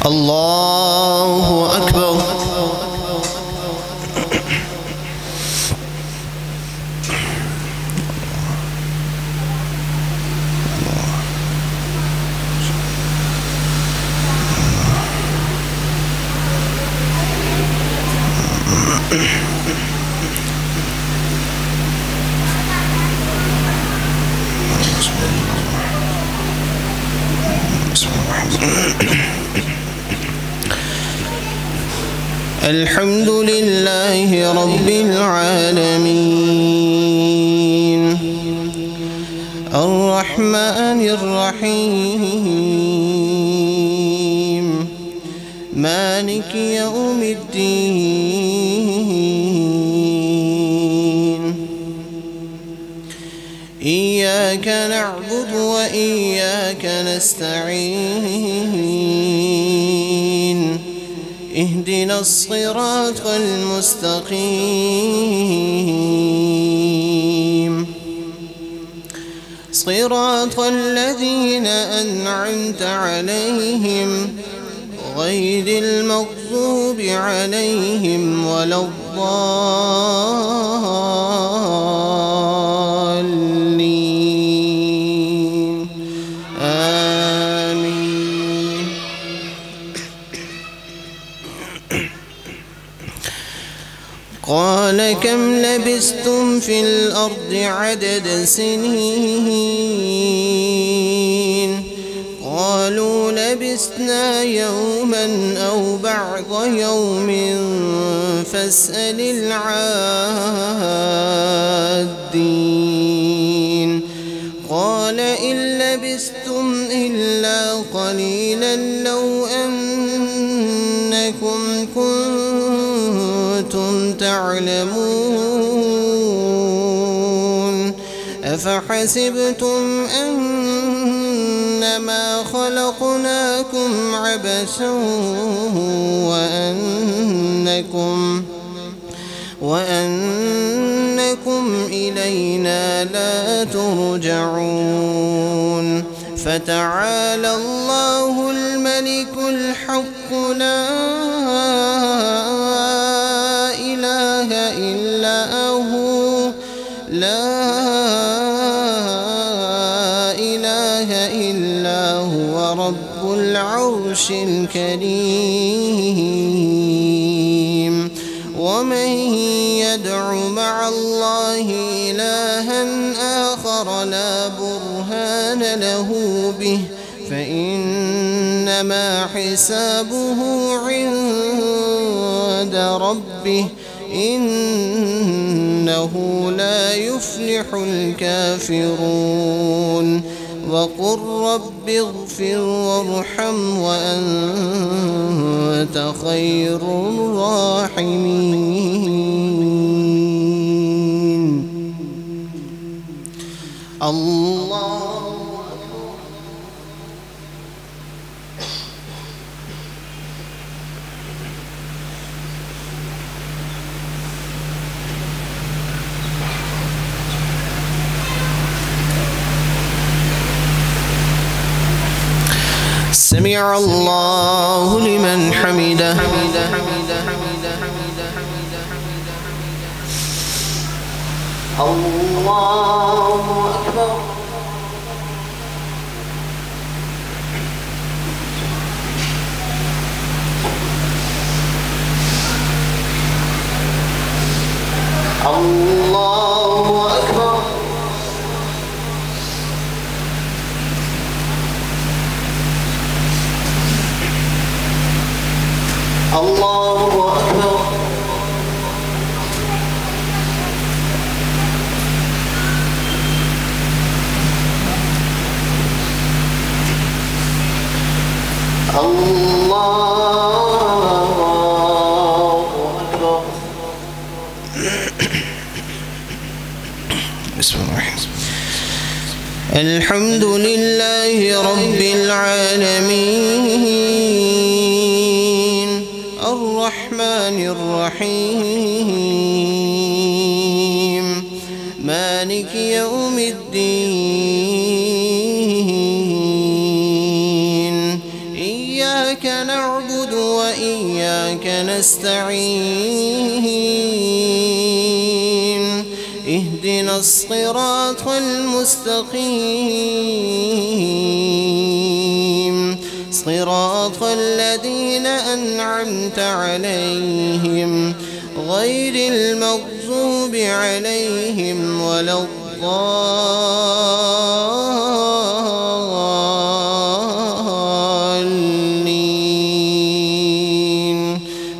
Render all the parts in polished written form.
الله أكبر. الحمد لله رب العالمين الرحمن الرحيم مالك يوم الدين إياك نعبد وإياك نستعين اهدنا الصراط المستقيم صراط الذين أنعمت عليهم غير المغضوب عليهم ولا الضالين آمين. قال كم لبثتم في الأرض عدد سنين قالوا لبثنا يوما أو بعض يوم فاسأل العادين قال إن لبثتم إلا قليلا لو أنكم كنتم تعلمون أفحسبتم أنما خلقناكم عبثا وأنكم إلينا لا ترجعون فتعالى الله الملك الحق لا إله إلا هو رب العرش الكريم ومن يدع مع الله إلها آخر لا برهان له به فإنما حسابه عند ربه إنه لا يفلح الكافرون وقل رب اغفر وارحم وأنت خير الراحمين. الله سمع الله لمن حمده الله أكبر. الله أكبر. الله أكبر. الله أكبر. بسم الله الرحمن الرحيم. الحمد لله رب العالمين الرحمن الرحيم مالك يوم الدين إياك نعبد وإياك نستعين اهدنا الصراط المستقيم صراط الذين أنعمت عليهم غير المغضوب عليهم ولا الضالين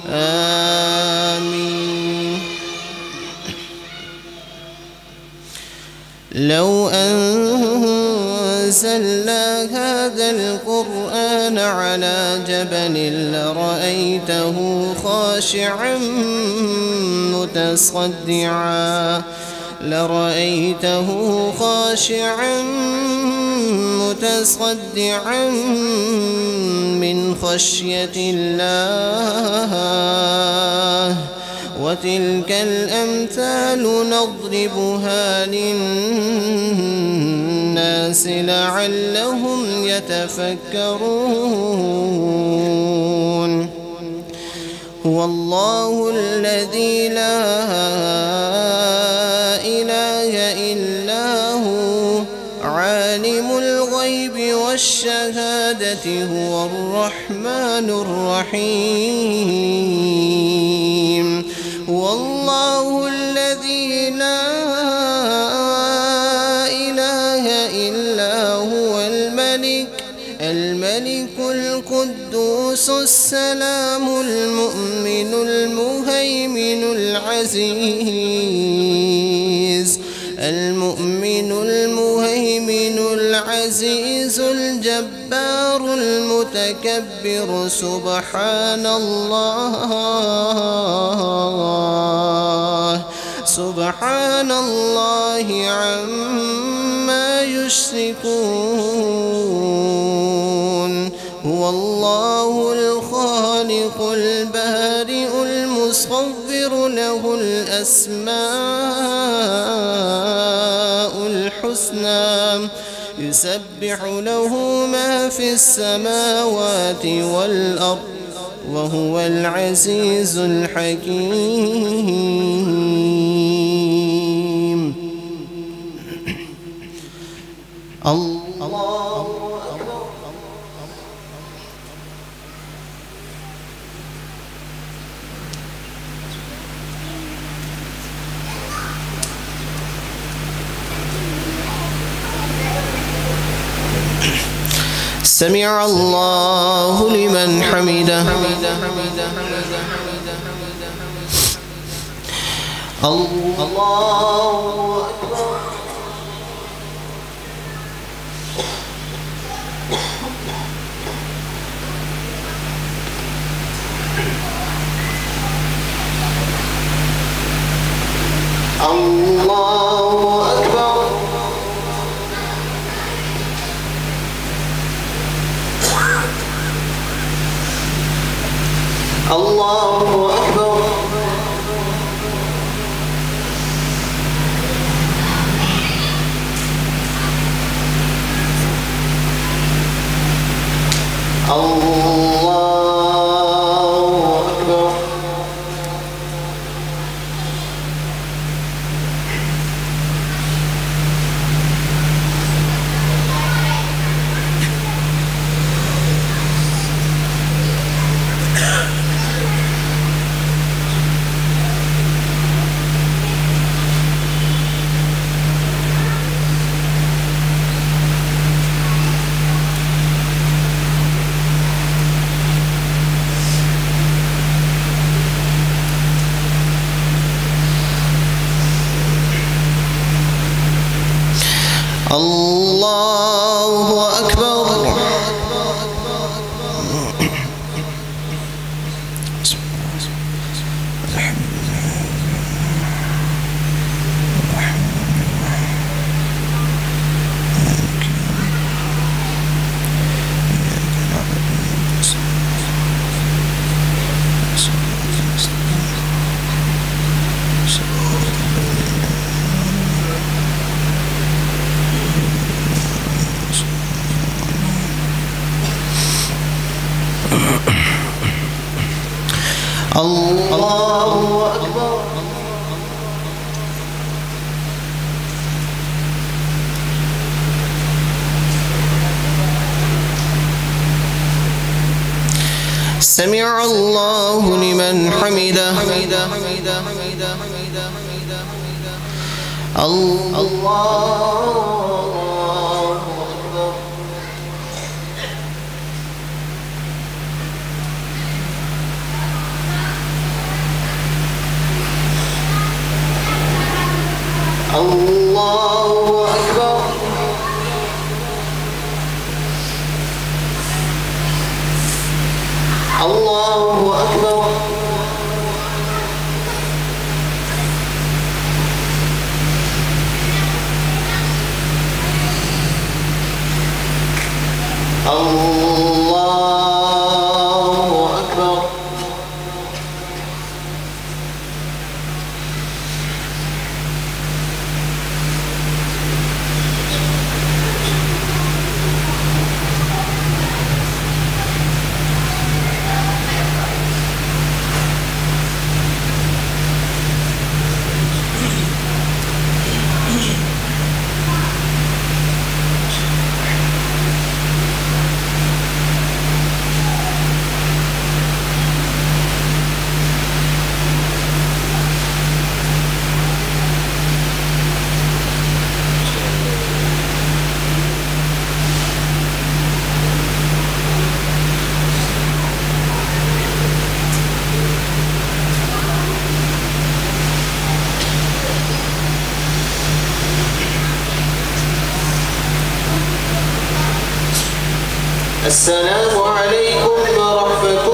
آمين. لو أنزلنا هذا القرآن على جبل لرأيته خاشعا متصدعا من خشية الله وتلك الأمثال نضربها للناس لعلهم يتفكرون. هو الله الذي لا إله إلا هو عالم الغيب والشهادة هو الرحمن الرحيم. هو الله الذي لا إله إلا هو الملك القدوس السلام المؤمن المهيمن العزيز الجبار المتكبر سبحان الله عما يشركون. هو الله الخالق البارئ المصور له الأسماء الحسنى يسبح له ما في السماوات والأرض وهو العزيز الحكيم. الله سمع الله لمن حمده. الله أكبر. الله أكبر. الله أكبر. الله أكبر. الله أكبر. الله أكبر. سمع الله لمن حمده. الله الله أكبر. الله أكبر. الله أكبر. السلام عليكم ورحمة الله.